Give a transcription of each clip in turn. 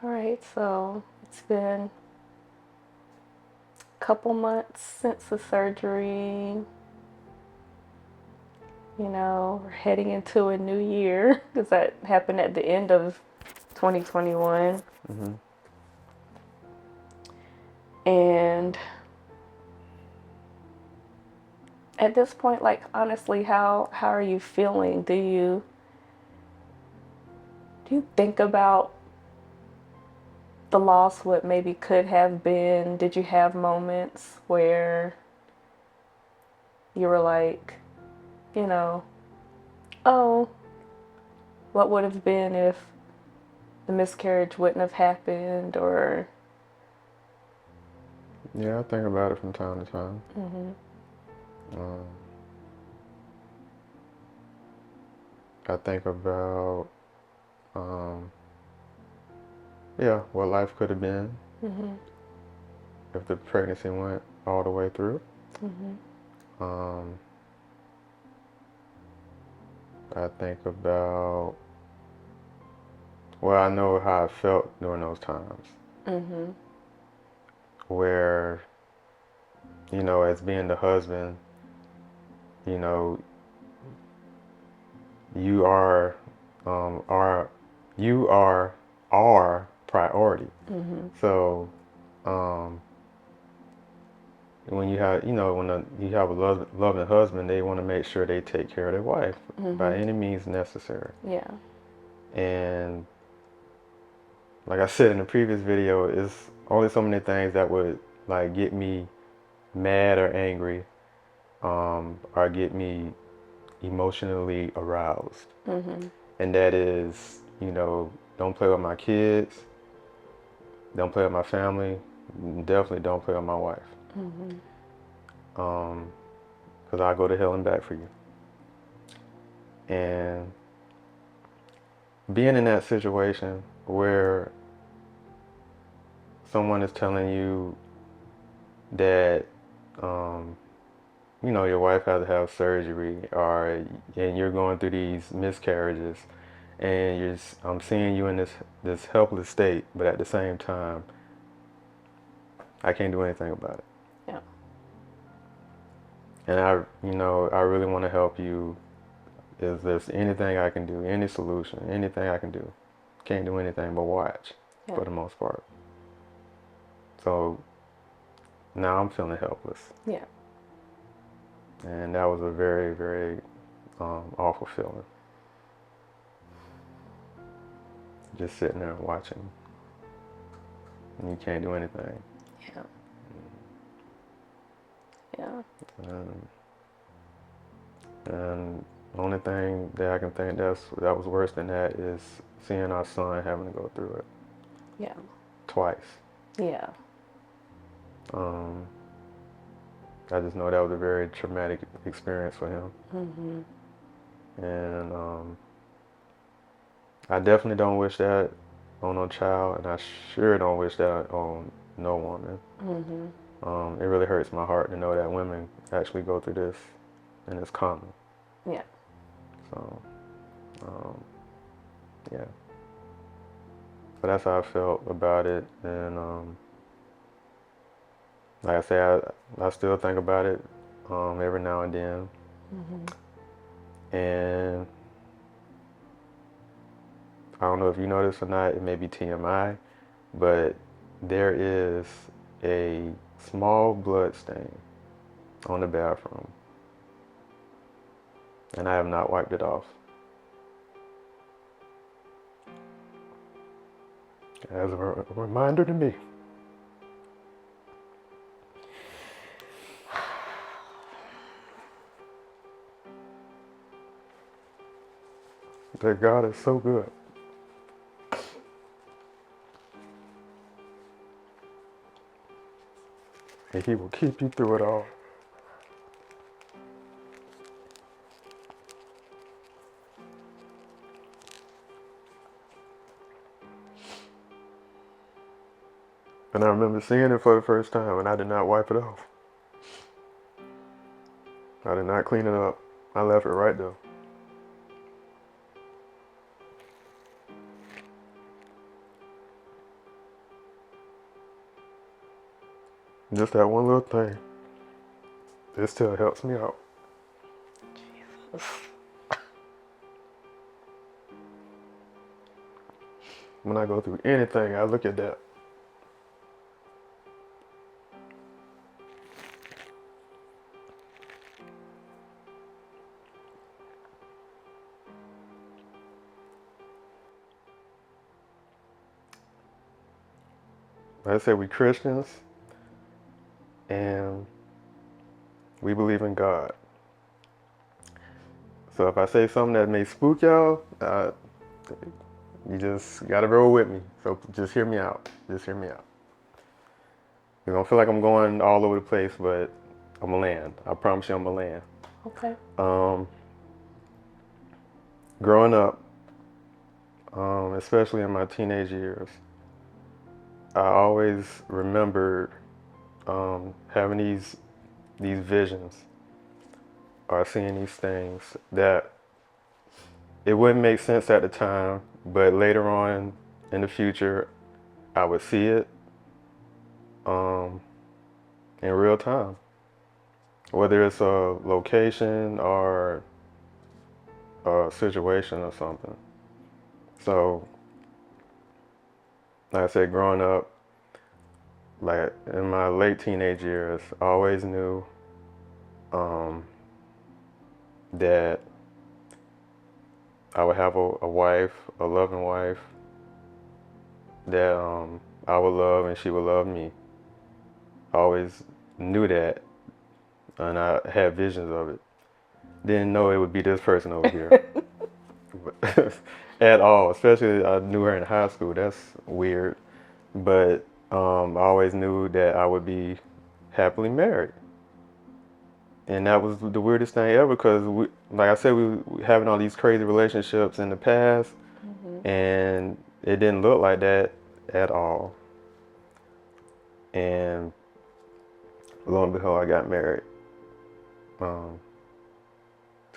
All right, so it's been a couple months since the surgery. You know, we're heading into a new year because that happened at the end of 2021. Mm-hmm. And at this point, like honestly, how are you feeling? Do you think about the loss, what maybe could have been? Did you have moments where you were like, you know, oh, what would have been if the miscarriage wouldn't have happened, or Yeah, I think about it from time to time. mm-hmm. Um, I think about, um, yeah, what life could have been Mm-hmm. if the pregnancy went all the way through. Mm-hmm. Um, I think about, well, I know how I felt during those times Mm-hmm. where, as being the husband, you know, you are you are our priority. Mm-hmm. So, um, when you have, you have a loving husband, they want to make sure they take care of their wife by Mm-hmm. any means necessary. Yeah. And like I said in the previous video, it's only so many things that would like get me mad or angry, or get me emotionally aroused. Mm-hmm. And that is, don't play with my kids, don't play with my family, definitely don't play with my wife. Mm-hmm. Because I go to hell and back for you. And being in that situation where someone is telling you that, um, your wife has to have surgery, and you're going through these miscarriages, and I'm seeing you in this helpless state, but at the same time, I can't do anything about it. Yeah. And I really want to help you. Is there's anything I can do, any solution, anything I can do? Can't do anything but watch, Yeah. for the most part. So now I'm feeling helpless, Yeah. and that was a very, very awful feeling. Just sitting there watching, and you can't do anything. Yeah. Yeah. Um, and the only thing that I can think that was worse than that is seeing our son having to go through it Yeah. twice. Yeah. Um, I just know that was a very traumatic experience for him, Mm-hmm. and I definitely don't wish that on no child, and I sure don't wish that on no woman. Mm-hmm. It really hurts my heart to know that women actually go through this, and it's common. Yeah. So, um, yeah. But that's how I felt about it, and like I say, I still think about it every now and then, Mm-hmm. and I don't know if you know this or not. It may be TMI, but there is a small blood stain on the bathroom, and I have not wiped it off. As a reminder to me that God is so good. And He will keep you through it all. And I remember seeing it for the first time, and I did not wipe it off. I did not clean it up. I left it right there. Just that one little thing. It still helps me out. When I go through anything, I look at that. Like I said, we Christians and we believe in God. So if I say something that may spook y'all, you just gotta roll with me. So just hear me out. Just hear me out. You're gonna feel like I'm going all over the place, but I'm gonna land. I promise you I'm gonna land. Okay. Growing up, especially in my teenage years, I always remembered having these visions or seeing these things that it wouldn't make sense at the time, but later on in the future, I would see it in real time, whether it's a location or a situation or something. So, like I said, growing up, like in my late teenage years, I always knew that I would have a wife, a loving wife, that I would love and she would love me. I always knew that, and I had visions of it. Didn't know it would be this person over here at all. Especially I knew her in high school. That's weird, but I always knew that I would be happily married. And that was the weirdest thing ever because, like I said, we were having all these crazy relationships in the past, and it didn't look like that at all. And lo and behold, I got married to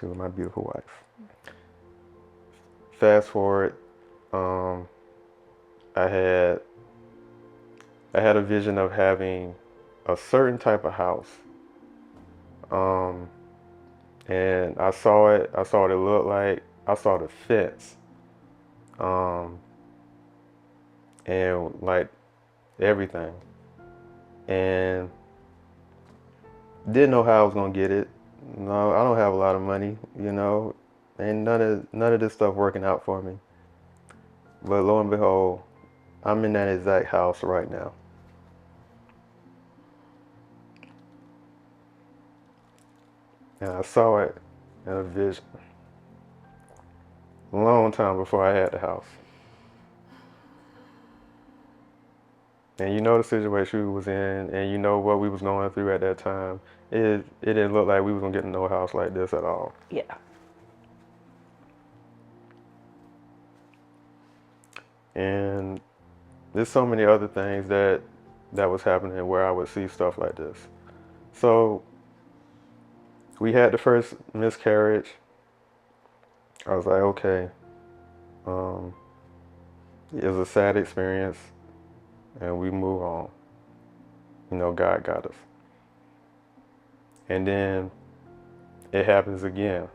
my beautiful wife. Fast forward, I had a vision of having a certain type of house. And I saw it. I saw what it looked like. I saw the fence. And like everything. And didn't know how I was gonna get it. No, I don't have a lot of money, and none of this stuff working out for me. But lo and behold, I'm in that exact house right now. And I saw it in a vision a long time before I had the house. And you know the situation we was in, and you know what we was going through at that time. It didn't look like we was gonna get no house like this at all. Yeah. And there's so many other things that was happening where I would see stuff like this. So we had the first miscarriage. I was like, okay, it was a sad experience, and we move on. God got us. And then it happens again.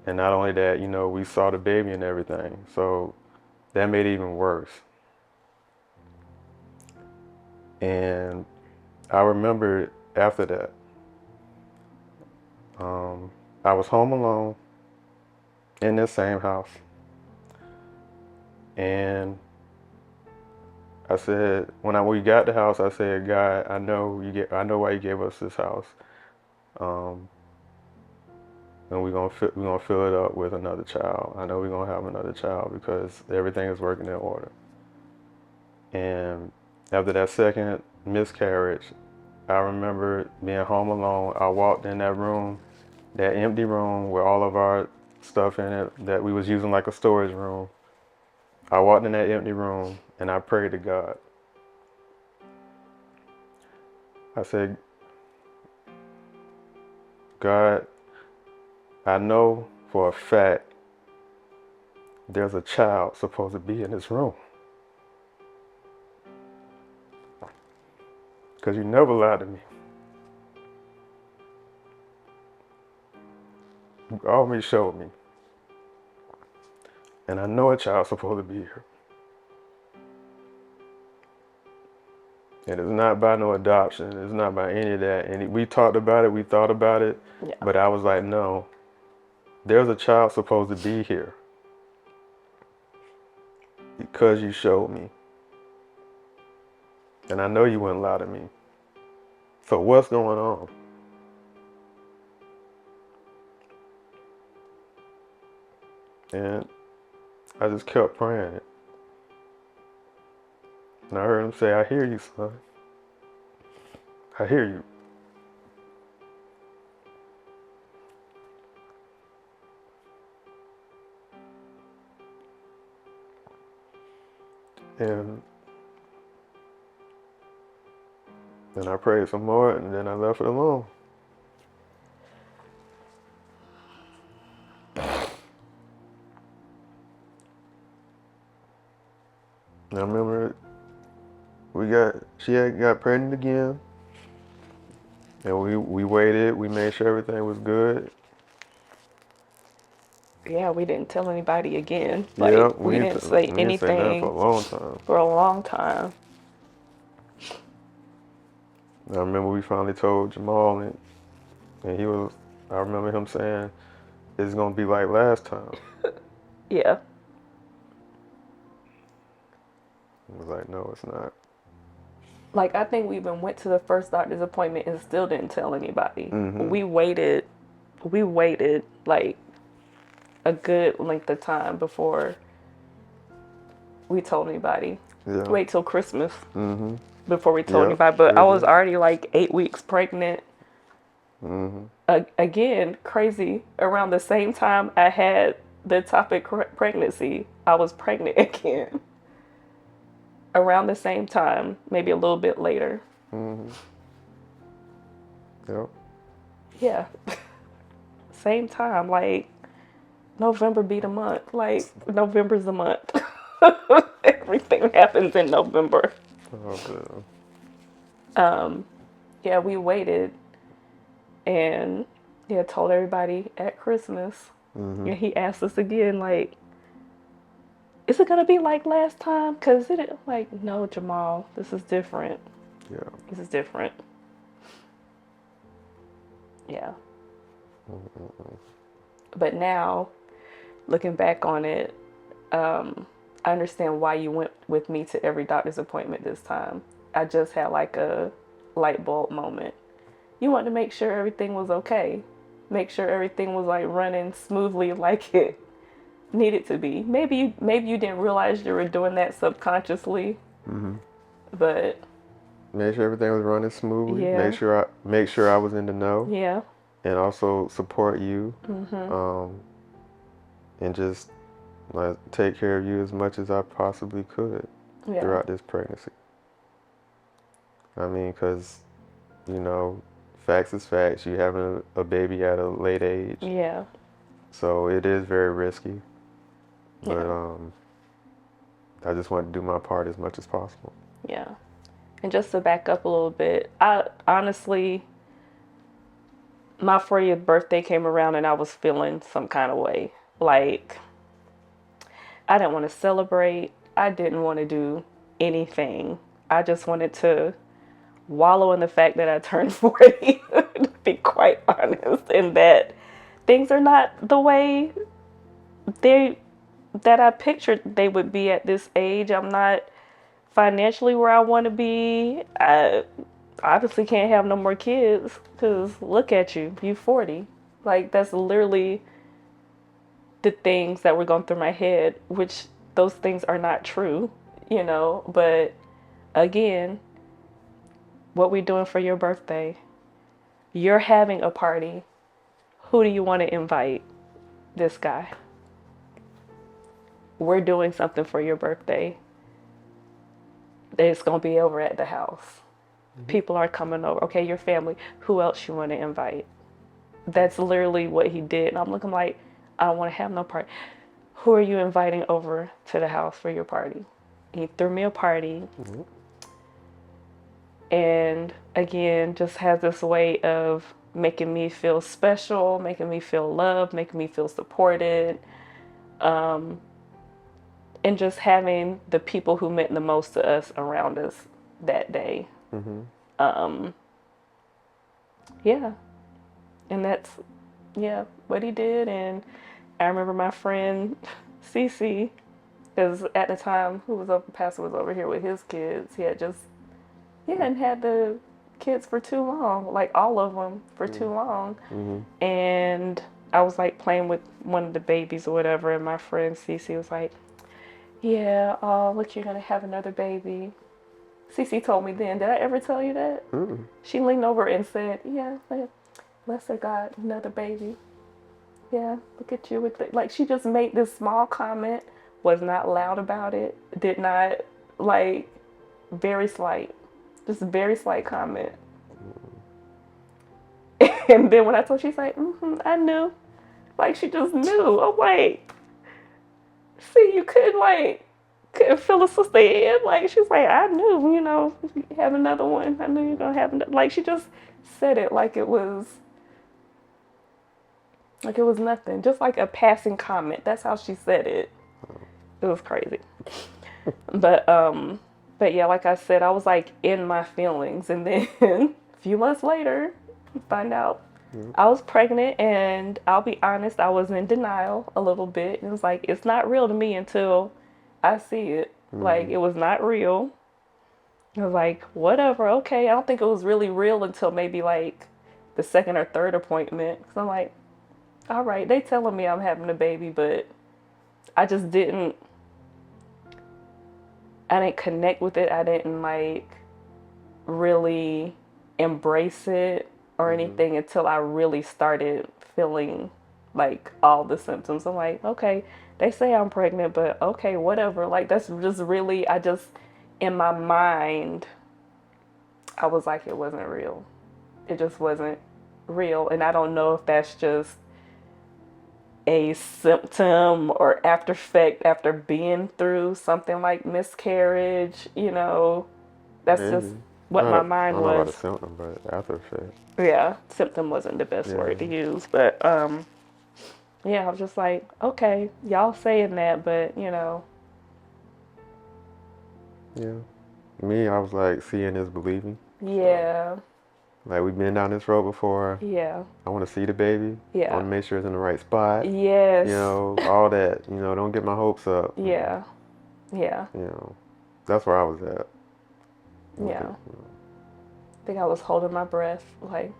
And not only that, we saw the baby and everything. So that made it even worse. And I remember after that, I was home alone in this same house. And I said, when we got the house, I said, God, I know why you gave us this house. And we're gonna fill it up with another child. I know we're gonna have another child because everything is working in order. And after that second miscarriage, I remember being home alone. I walked in that room, that empty room with all of our stuff in it that we was using like a storage room. I walked in that empty room and I prayed to God. I said, God, I know for a fact there's a child supposed to be in this room. Because you never lied to me. You always showed me. And I know a child's supposed to be here. And it's not by no adoption. It's not by any of that. And we talked about it. We thought about it. Yeah. But I was like, no. There's a child supposed to be here. Because you showed me. And I know you wouldn't lie to me. So what's going on? And I just kept praying it. And I heard him say, I hear you, son. I hear you. And then I prayed some more, and then I left it alone. And I remember she had got pregnant again. And we waited, we made sure everything was good. Yeah, we didn't tell anybody again. Yeah, Like, we didn't say we didn't say nothing for a anything long time. for a long time. And I remember we finally told Jamal, and I remember him saying, it's gonna be like last time. Yeah. I was like, no, it's not. Like, I think we even went to the first doctor's appointment and still didn't tell anybody. Mm-hmm. We waited like a good length of time before we told anybody. Yeah. Wait till Christmas Mm-hmm. before we told Yep, anybody. But we I was did. already like 8 weeks pregnant. Mm-hmm. Again, crazy. Around the same time I had the ectopic pregnancy, I was pregnant again. Around the same time, maybe a little bit later. Mm-hmm. Yep. Yeah. Same time, like November be the month. Like, November's the month. Everything happens in November. Oh, Yeah, we waited and told everybody at Christmas. Mm-hmm. And he asked us again, like, is it gonna be like last time? Cause like, no, Jamal, this is different. Yeah. This is different. Yeah. Mm-hmm. But now, looking back on it, I understand why you went with me to every doctor's appointment this time. I just had like a light bulb moment. You wanted to make sure everything was okay. Make sure everything was like running smoothly like it needed to be. Maybe you didn't realize you were doing that subconsciously. Mm-hmm. But Make sure everything was running smoothly. yeah. Make sure I was in the know. Yeah. And also support you. Mm-hmm. And just like take care of you as much as I possibly could throughout this pregnancy. I mean, because, facts is facts. You having a baby at a late age. Yeah. So it is very risky. But Yeah. I just want to do my part as much as possible. Yeah. And just to back up a little bit, I honestly, my 40th birthday came around and I was feeling some kind of way. Like, I didn't want to celebrate. I didn't want to do anything. I just wanted to wallow in the fact that I turned 40, to be quite honest, and that things are not the way that I pictured they would be at this age. I'm not financially where I want to be. I obviously can't have no more kids because look at you, you 40. Like, that's literally the things that were going through my head, which those things are not true, but again, what we doing for your birthday? You're having a party. Who do you want to invite? This guy. We're doing something for your birthday. It's going to be over at the house. Mm-hmm. People are coming over. Okay, your family. Who else you want to invite? That's literally what he did. And I'm looking like, I don't want to have no party. Who are you inviting over to the house for your party? He threw me a party. Mm-hmm. And again, just has this way of making me feel special, making me feel loved, making me feel supported, and just having the people who meant the most to us around us that day. Mm-hmm. Yeah. And that's, yeah, what he did. And I remember my friend Cece, because at the time, who was over, pastor was over here with his kids. He hadn't had the kids for too long, like all of them for too long. Mm-hmm. And I was like playing with one of the babies or whatever, and my friend Cece was like, yeah, oh, look, you're gonna have another baby. Cece told me then, did I ever tell you that? Mm-mm. She leaned over and said, yeah, Lester got another baby. Yeah, look at you with it. Like, she just made this small comment, was not loud about it, did not, like, very slight, just a very slight comment. And then when I told her, she's like, I knew. Like, she just knew. I'm like, see, you couldn't fill a sister in. Like, she's like, I knew, you have another one. I knew you're going to have another. Like, she just said it like it was nothing. Just like a passing comment. That's how she said it. It was crazy. But, but yeah, like I said, I was like in my feelings. And then a few months later, find out I was pregnant, and I'll be honest, I was in denial a little bit. It was like, it's not real to me until I see it. Like, it was not real. I was like, whatever, okay. I don't think it was really real until maybe like the second or third appointment. So I'm like, all right, they telling me I'm having a baby, but I just I didn't connect with it. I didn't like really embrace it or anything until I really started feeling like all the symptoms. I'm like, okay, they say I'm pregnant, but okay, whatever. Like, that's just really, in my mind, I was like, it wasn't real. It just wasn't real. And I don't know if that's just a symptom or after effect after being through something like miscarriage, that's just Maybe. what my I mind don't know about the was. symptom, but after effect. Yeah, symptom wasn't the best Yeah. word to use, but yeah, I was just like, okay, y'all saying that, but Yeah. Me, I was like, seeing is believing. So, yeah, like, we've been down this road before. yeah, I want to see the baby. I yeah, want to make sure it's in the right spot. yes, All that. Don't get my hopes up. yeah, yeah, You know, that's where I was at. With it. yeah. I think I was holding my breath, like,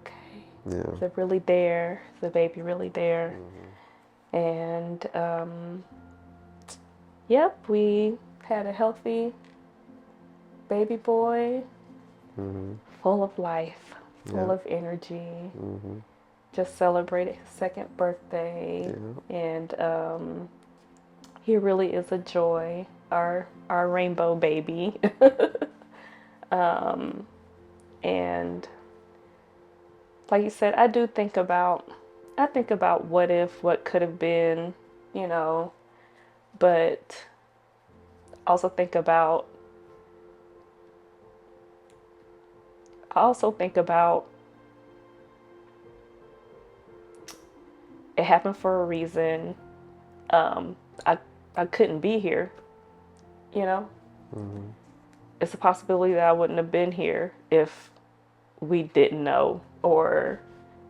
okay, Yeah. is it really there? Is the baby really there? Mm-hmm. And yep, we had a healthy baby boy, Mm-hmm. full of life, full Yeah. of energy. Mm-hmm. Just celebrated his second birthday, Yeah. and he really is a joy, our rainbow baby. And like you said, I think about what if, what could have been, you know, but also think about I also think about it happened for a reason. Um, I I couldn't be here, you know. Mm-hmm. It's a possibility that I wouldn't have been here if we didn't know or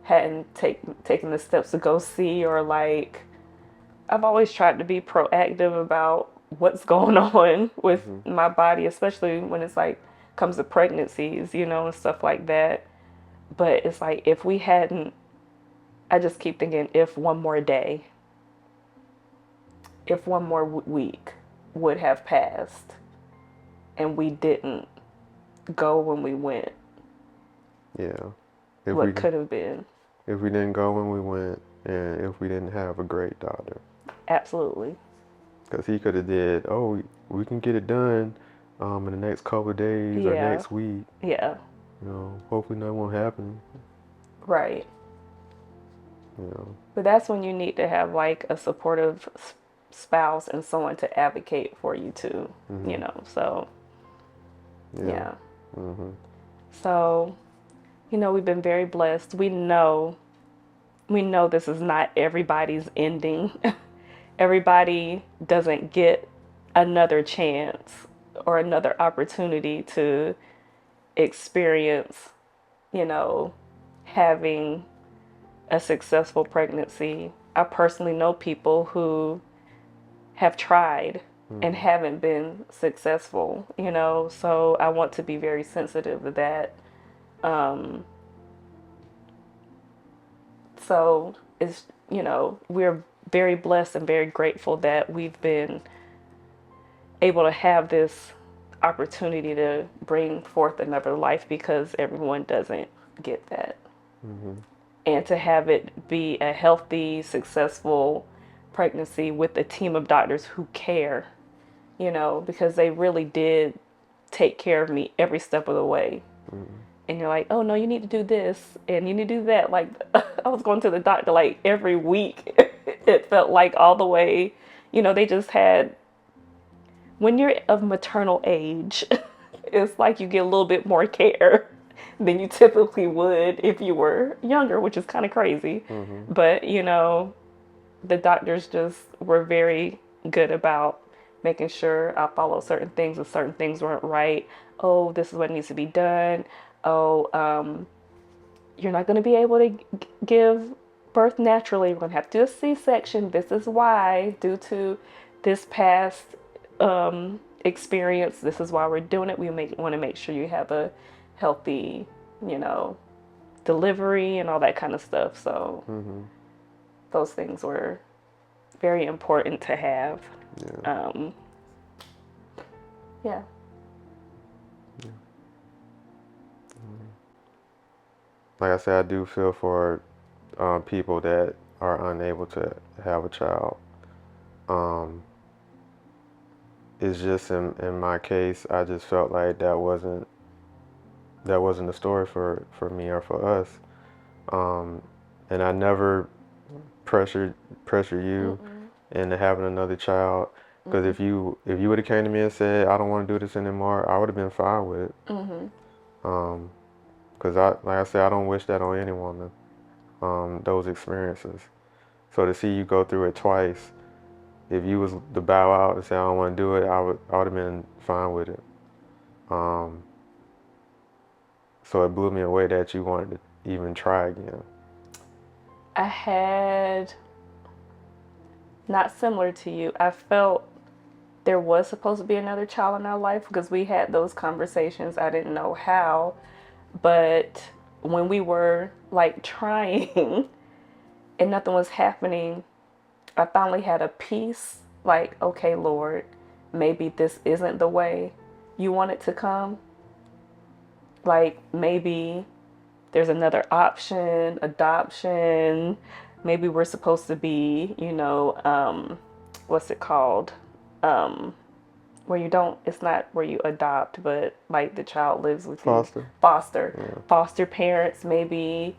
hadn't taken the steps to go see, or like I've always tried to be proactive about what's going on with Mm-hmm. my body, especially when it's like comes to pregnancies, and stuff like that. But it's like if we hadn't, I just keep thinking if one more day, if one more week would have passed and we didn't go when we went, Yeah. If we what could have been. if we didn't go when we went, and if we didn't have a great doctor, Absolutely. because he could have did, oh, we can get it done, in the next couple of days or Yeah. next week. Yeah. Hopefully that won't happen. Right. You know. But that's when you need to have like a supportive spouse and someone to advocate for you too, Mm-hmm. So, Yeah. yeah. Mm-hmm. So, we've been very blessed. We know this is not everybody's ending. Everybody doesn't get another chance or another opportunity to experience, you know, having a successful pregnancy. I personally know people who have tried and Mm-hmm. haven't been successful, so I want to be very sensitive to that. Um, so we're very blessed and very grateful that we've been able to have this opportunity to bring forth another life because everyone doesn't get that. Mm-hmm. And to have it be a healthy, successful pregnancy with a team of doctors who care, because they really did take care of me every step of the way. Mm-hmm. And you're like, oh no, you need to do this and you need to do that. Like, I was going to the doctor like every week. It felt like all the way, they just had, when you're of maternal age, it's like you get a little bit more care than you typically would if you were younger, which is kind of crazy. Mm-hmm. But, the doctors just were very good about making sure I followed certain things if certain things weren't right. Oh, this is what needs to be done. Oh, you're not going to be able to give birth naturally. We're going to have to do a C-section. This is why, due to this past experience, this is why we're doing it. We want to make sure you have a healthy, you know, delivery and all that kind of stuff. So Mm-hmm. those things were very important to have. Yeah. Um, yeah. Yeah. Like I said, I do feel for people that are unable to have a child. Um, it's just in my case, I just felt like that wasn't the story for me or for us. Um, and I never pressure you Mm-mm. into having another child. Because Mm-mm. if you would have came to me and said I don't want to do this anymore, I would have been fine with it. Mm-hmm. Because like I said, I don't wish that on any woman. Those experiences. So to see you go through it twice, if you was to bow out and say I don't want to do it, I would have been fine with it. Um, so it blew me away that you wanted to even try again. I had, not similar to you, I felt there was supposed to be another child in our life because we had those conversations. I didn't know how, but when we were like trying and nothing was happening, I finally had a peace like, okay, Lord, maybe this isn't the way you want it to come. Like, maybe there's another option, adoption. Maybe we're supposed to be, what's it called? Um, where you don't, it's not where you adopt, but like the child lives with you. Foster. Foster. Yeah. Foster parents, maybe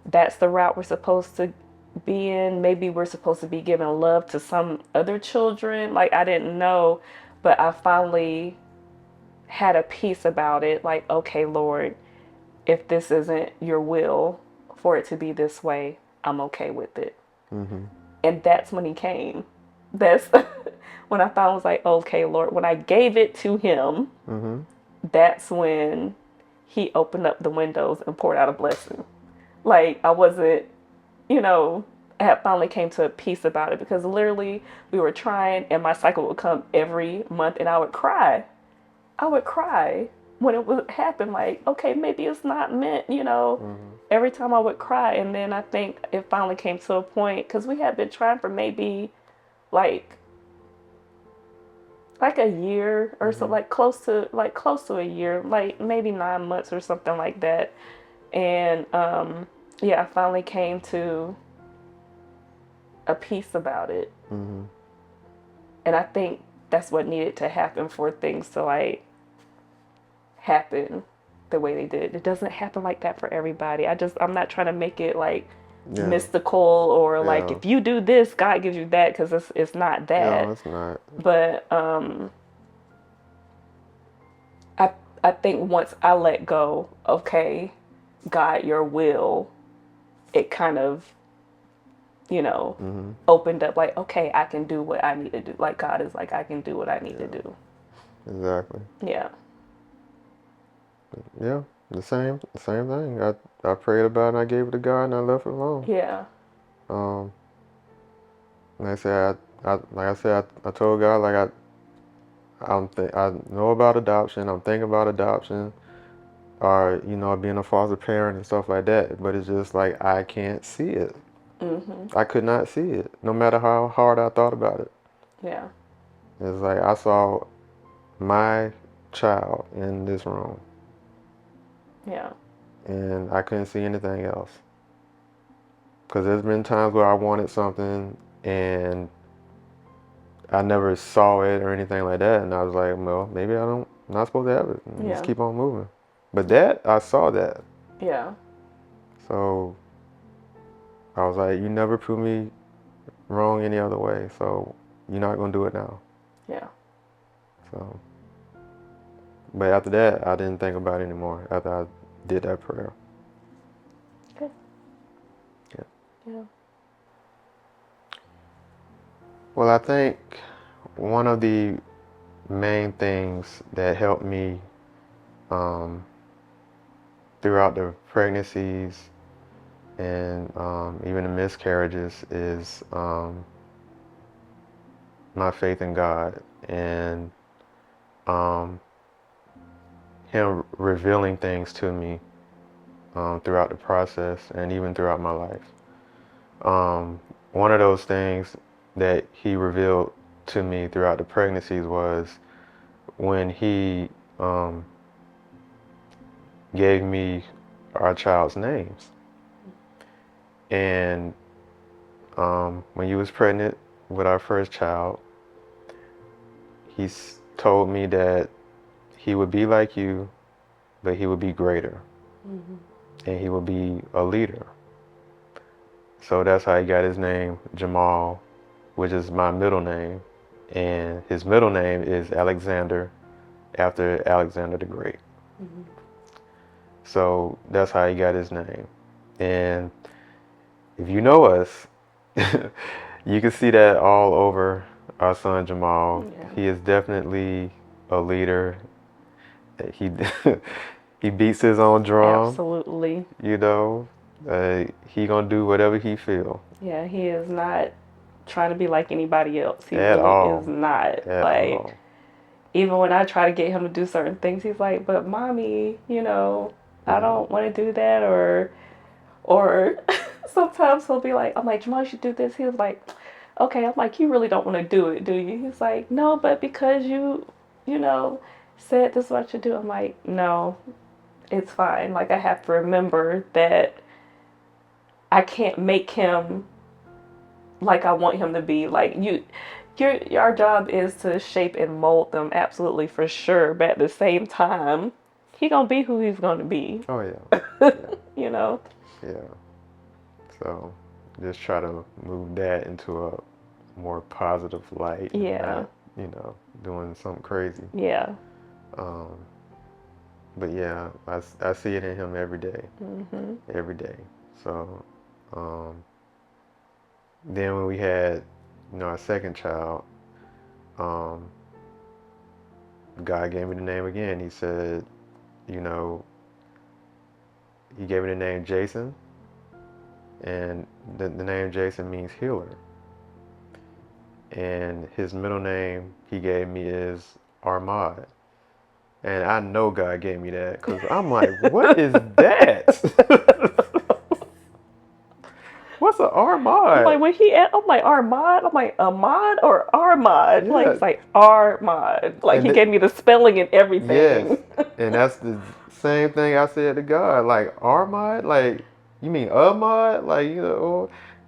that's the route we're supposed to be in. Maybe we're supposed to be giving love to some other children. Like, I didn't know, but I finally had a peace about it. Like, okay, Lord, if this isn't your will for it to be this way, I'm okay with it. Mm-hmm. And that's when he came. That's when I finally was like, okay, Lord, when I gave it to him, Mm-hmm. that's when he opened up the windows and poured out a blessing. Like, I wasn't, I had finally came to a peace about it because literally we were trying and my cycle would come every month and I would cry. I would cry when it would happen, like, okay, maybe it's not meant. Mm-hmm. Every time I would cry. And then I think it finally came to a point because we had been trying for maybe like a year or so, Mm-hmm. like close to a year, like maybe 9 months or something like that. And yeah, I finally came to a peace about it. Mm-hmm. And I think that's what needed to happen for things to like happen the way they did. It doesn't happen like that for everybody. I'm not trying to make it like Yeah. mystical or like Yeah. if you do this, God gives you that, because it's not Yeah. that. It's not. But I I think once I let go, okay, God, your will, it kind of, you know, Mm-hmm. opened up like, okay, I can do what I need to do. Like God is like, I can do what I need to Yeah. do. Exactly. Yeah. Yeah. The same thing. I prayed about it and I gave it to God and I left it alone. Yeah. Um, like I said, I told God like I know about adoption. I'm thinking about adoption, or being a foster parent and stuff like that. But it's just like I can't see it. Mhm. I could not see it, no matter how hard I thought about it. Yeah. It's like I saw my child in this room, Yeah. and I couldn't see anything else. Because there's been times where I wanted something and I never saw it or anything like that, and I was like, well, maybe I'm not supposed to have it. And just Yeah. keep on moving. But that I saw that, Yeah. so I was like, you never prove me wrong any other way, so you're not gonna do it now. Yeah. So, but after that, I didn't think about it anymore. After I did that prayer. Okay. Yeah. Yeah. Well, I think one of the main things that helped me um, throughout the pregnancies and even the miscarriages is my faith in God and um, Him revealing things to me throughout the process and even throughout my life. One of those things that He revealed to me throughout the pregnancies was when He gave me our child's names. And when you was pregnant with our first child, He told me that he would be like you, but he would be greater. Mhm. And he would be a leader. So that's how he got his name, Jamal, which is my middle name. And his middle name is Alexander, after Alexander the Great. Mhm. So that's how he got his name. And if you know us, you can see that all over our son Jamal. Yeah. He is definitely a leader. He he beats his own drum, Absolutely. you know. He gonna do whatever he feel. Yeah, he is not trying to be like anybody else. He At really is all. not. At Like, all. even when I try to get him to do certain things, he's like, "But mommy, I Mm-hmm. don't want to do that," or sometimes he'll be like, "I'm like, Jamal, you should do this." He was like, "Okay." I'm like, "You really don't want to do it, do you?" He's like, "No, but because you know, said this is what I should do." I'm like, "No, it's fine." Like, I have to remember that I can't make him like I want him to be. Like, our job is to shape and mold them, absolutely, for sure. But at the same time, he gonna be who he's gonna be. Oh yeah. Yeah. You know? Yeah. So just try to move that into a more positive light and Yeah. not, doing something crazy. Yeah. Um, but yeah, I see it in him every day. Mhm. Every day. So then when we had, our second child, um, God gave me the name again. He said, you know, he gave me the name Jason, and the name Jason means healer. And his middle name he gave me is Armad. And I know God gave me that because I'm like, what is that? What's an I'm like, Armad? I'm like, Armad? I'm like, Ahmad or Armad? Like, Yeah. he's like, Armad. Like, And he gave me the spelling and yes. everything. And that's the same thing I said to God. Like, Armad? Like, you mean Ahmad? Like,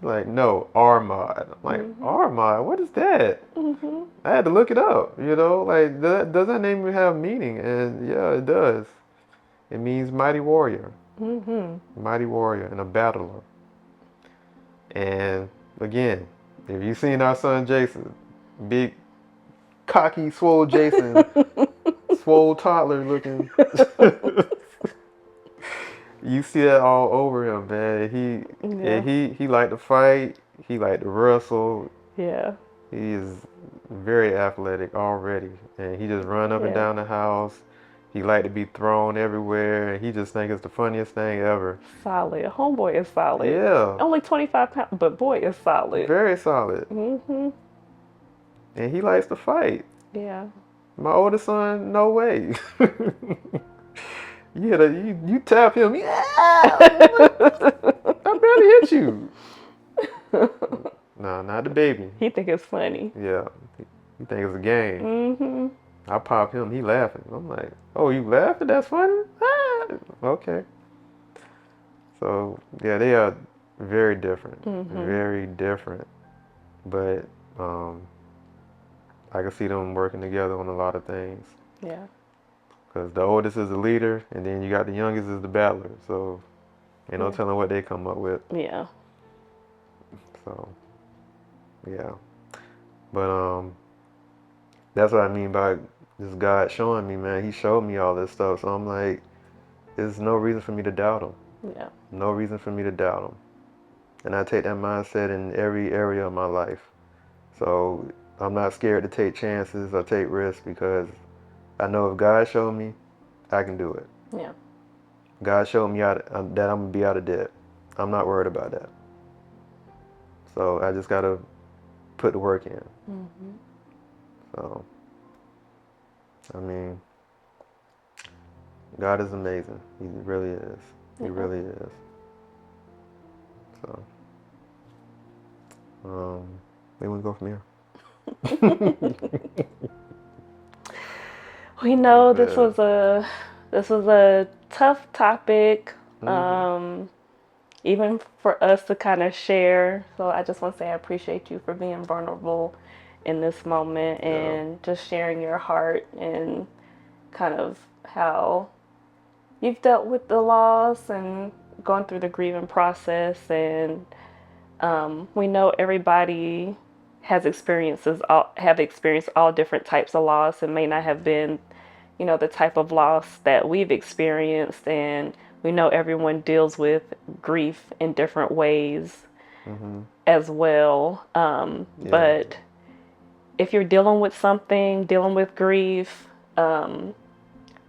like, no, Armad. I'm like, Mhm. Armad? What is that? Mhm. I had to look it up, like, does that name even have meaning? And yeah, it does. It means Mhm. mighty warrior, and a battler. And again, if you've seen our son Jason, big, cocky, swole Jason, swole toddler looking. You see that all over him, man. Yeah. He liked to fight. He liked to wrestle. Yeah. He is very athletic already, and he just run up and Yeah. down the house. He like to be thrown everywhere, and he just think it's the funniest thing ever. Solid. Homeboy is solid. Yeah, Only 25 pounds, but boy is solid. very solid, Mm-hmm. and he likes to fight. Yeah. My oldest son, no way. You tap him, yeah. I barely hit you. No, not the baby. He think it's funny. Yeah, he think it's a game. Mm-hmm. I pop him, he laughing. I'm like, oh, you laughing? That's funny? Ah, okay. So, yeah, they are very different. Mm-hmm. Very different. But I can see them working together on a lot of things. Yeah. Because the oldest is the leader, and then you got the youngest is the battler. So, ain't no Yeah. telling what they come up with. Yeah. So, yeah. But that's what I mean by this God showing me, man. He showed me all this stuff. So I'm like, there's no reason for me to doubt him. Yeah. No reason for me to doubt him. And I take that mindset in every area of my life. So I'm not scared to take chances or take risks because I know if God showed me, I can do it. Yeah. God showed me that I'm going to be out of debt. I'm not worried about that. So I just got to put the work in. Mm-hmm. So, I mean, God is amazing. He really is. He Yeah. really is. So, where we go from here? We know this Yeah. was a tough topic, Mm-hmm. even for us to kind of share. So I just want to say I appreciate you for being vulnerable in this moment Yeah. and just sharing your heart and kind of how you've dealt with the loss and gone through the grieving process. And we know everybody have experienced all different types of loss. It may not have been, the type of loss that we've experienced, and we know everyone deals with grief in different ways Mm-hmm. as well. Yeah. But if you're dealing with grief, we're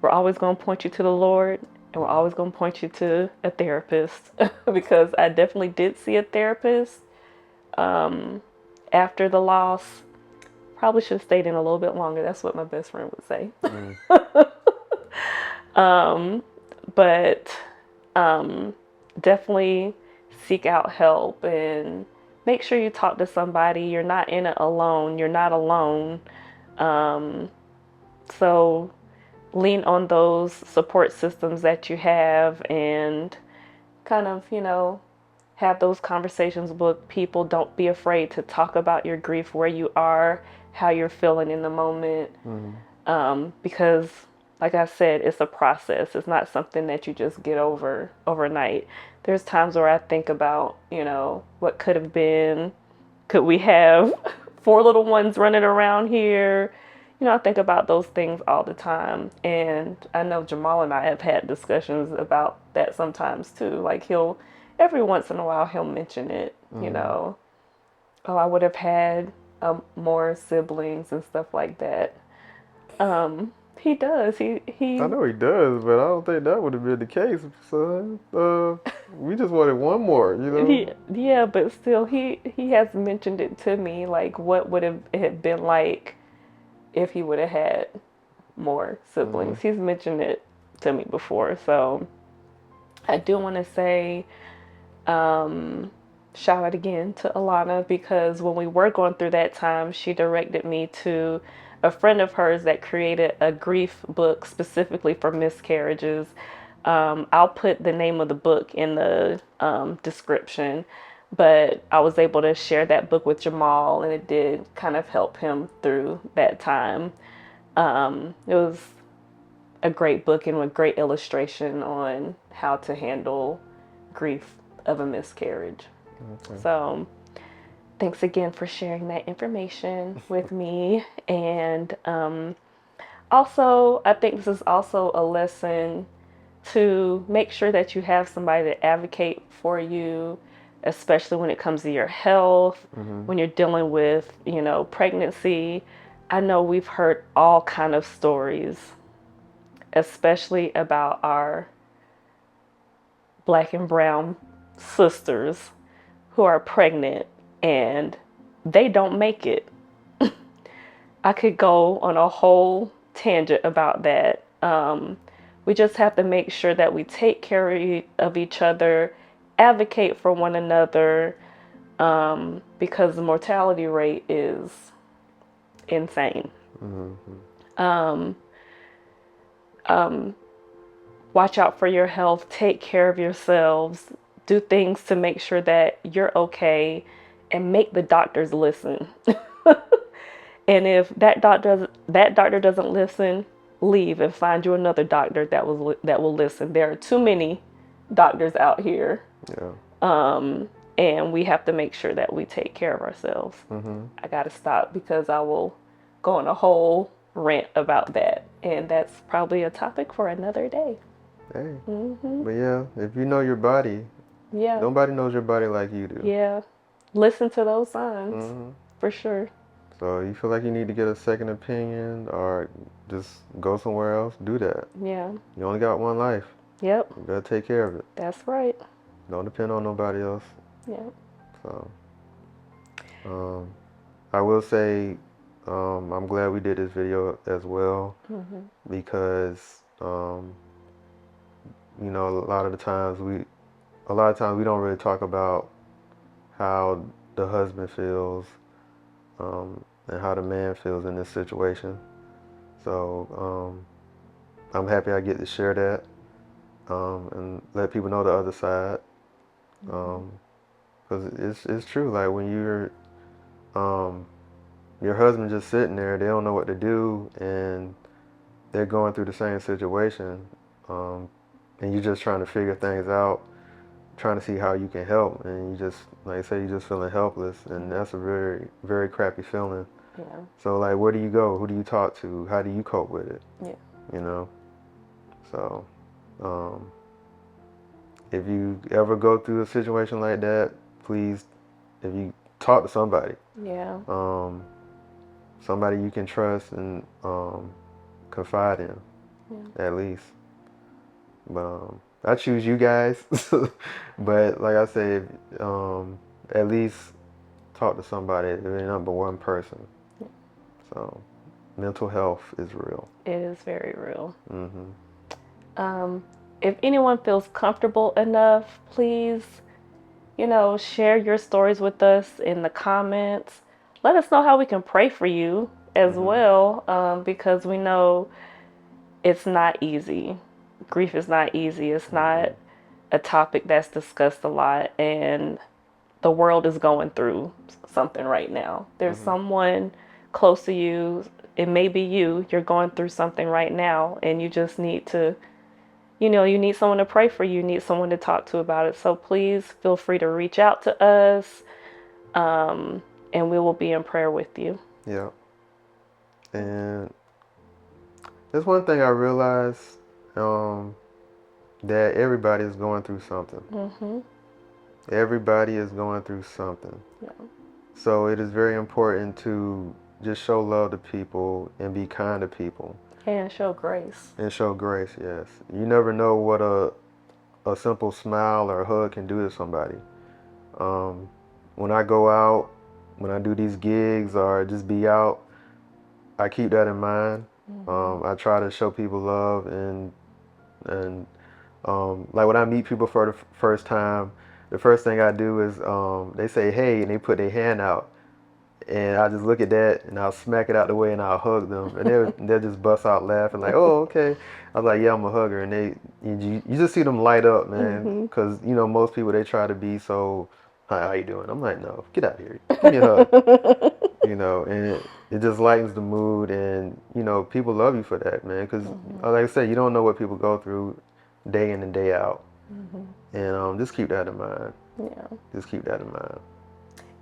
always going to point you to the Lord, and we're always going to point you to a therapist because I definitely did see a therapist after the loss. Probably should have stayed in a little bit longer. That's what my best friend would say. Mm. But definitely seek out help and make sure you talk to somebody. You're not in it alone. You're not alone. So lean on those support systems that you have and kind of, have those conversations with people. Don't be afraid to talk about your grief, where you are, how you're feeling in the moment. Because, like I said, it's a process. It's not something that you just get over overnight. There's times where I think about, what could have been. Could we have 4 little ones running around here? I think about those things all the time. And I know Jamal and I have had discussions about that sometimes too. Like every once in a while, he'll mention it, oh, I would have had more siblings and stuff like that. He does. I know he does, but I don't think that would have been the case, son. We just wanted one more, you know? Yeah, but still, he has mentioned it to me, like what would have it been like if he would have had more siblings. He's mentioned it to me before, so I do want to say shout out again to Alana, because when we were going through that time, she directed me to a friend of hers that created a grief book specifically for miscarriages. I'll put the name of the book in the description, but I was able to share that book with Jamal, and it did kind of help him through that time. It was a great book and with great illustration on how to handle grief of a miscarriage. Okay. So thanks again for sharing that information with me. And Also, I think this is also a lesson to make sure that you have somebody to advocate for you, especially when it comes to your health, when you're dealing with, pregnancy. I know we've heard all kind of stories, especially about our black and brown sisters who are pregnant and they don't make it. I could go on a whole tangent about that. We just have to make sure that we take care of each other, advocate for one another, because the mortality rate is insane. Um, watch out for your health, take care of yourselves, do things to make sure that you're okay, and make the doctors listen. And if that doctor doesn't listen, leave and find you another doctor that will listen. There are too many doctors out here, Yeah. and we have to make sure that we take care of ourselves. I gotta stop because I will go on a whole rant about that, and that's probably a topic for another day. Hey. But yeah, if you know your body, Yeah, nobody knows your body like you do. yeah. Listen to those signs for sure. So you feel like you need to get a second opinion or just go somewhere else, do that. Yeah. You only got one life. Yep. You gotta take care of it. That's right. Don't depend on nobody else. Yeah. So, I will say, I'm glad we did this video as well because, a lot of times we don't really talk about how the husband feels, and how the man feels in this situation. So, I'm happy I get to share that, and let people know the other side. Because it's true. Like when your husband just sitting there, they don't know what to do, and they're going through the same situation, and you're just trying to figure things out, trying to see how you can help, and you just, like I say, you're just feeling helpless, and that's a very, very crappy feeling. Yeah. So like, where do you go? Who do you talk to? How do you cope with it? Yeah. So, if you ever go through a situation like that, please, if you talk to somebody, Yeah. somebody you can trust and confide in, at least. But I choose you guys. But like I said, at least talk to somebody, the number one person. So mental health is real. It is very real. If anyone feels comfortable enough, please, share your stories with us in the comments. Let us know how we can pray for you as well, because we know it's not easy. Grief is not easy. It's not a topic that's discussed a lot, and the world is going through something right now. There's someone close to you. It may be you. You're going through something right now, and you just need to, you need someone to pray for you. You need someone to talk to about it. So please feel free to reach out to us, and we will be in prayer with you. Yeah. And there's one thing I realized, that everybody is going through something. Everybody is going through something. Yeah. So it is very important to just show love to people and be kind to people. And show grace. And show grace, yes. You never know what a simple smile or a hug can do to somebody. When I go out, when I do these gigs or just be out, I keep that in mind. I try to show people love and like when I meet people for the first time, the first thing I do is they say hey and they put their hand out, and I just look at that and I'll smack it out the way and I'll hug them, and they'll just bust out laughing like, oh, okay. I was like, yeah, I'm a hugger, and you just see them light up, man, because most people, they try to be so, hi, how you doing? I'm like, no, get out of here, give me a hug. And it just lightens the mood, and people love you for that, man, because like I said, you don't know what people go through day in and day out, and just keep that in mind. Yeah. Just keep that in mind.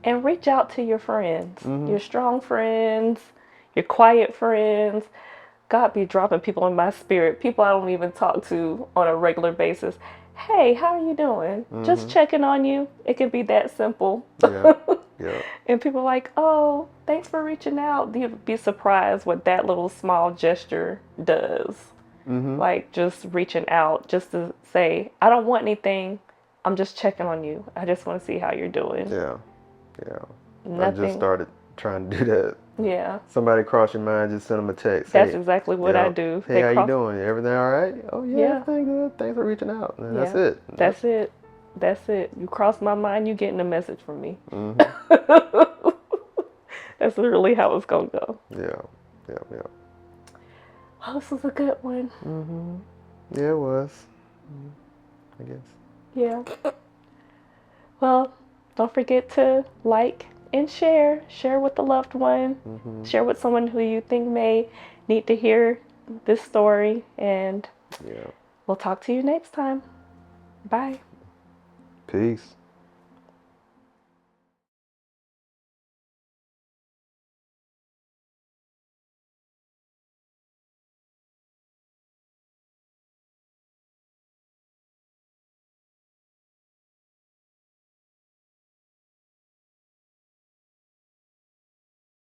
And reach out to your friends, your strong friends, your quiet friends. God be dropping people in my spirit, people I don't even talk to on a regular basis. Hey, how are you doing? Just checking on you. It can be that simple. Yeah. Yeah. And people are like, oh, thanks for reaching out. You'd be surprised what that little small gesture does. Like just reaching out just to say, I don't want anything. I'm just checking on you. I just want to see how you're doing. Yeah. Yeah. I just Nothing. started trying to do that. Yeah. Somebody cross your mind, just send them a text. That's Hey, exactly what I do. Hey, how you doing? Everything all right? Oh yeah, Yeah. everything good. Thanks for reaching out. And Yeah. that's it. That's it. That's it. You cross my mind, you getting a message from me. That's literally how it's gonna go. Yeah. Yeah. Yeah. Oh, this was a good one. Yeah, it was. I guess. Yeah. Well, don't forget to like and share. Share with a loved one. Share with someone who you think may need to hear this story. And Yeah. we'll talk to you next time. Bye. Peace.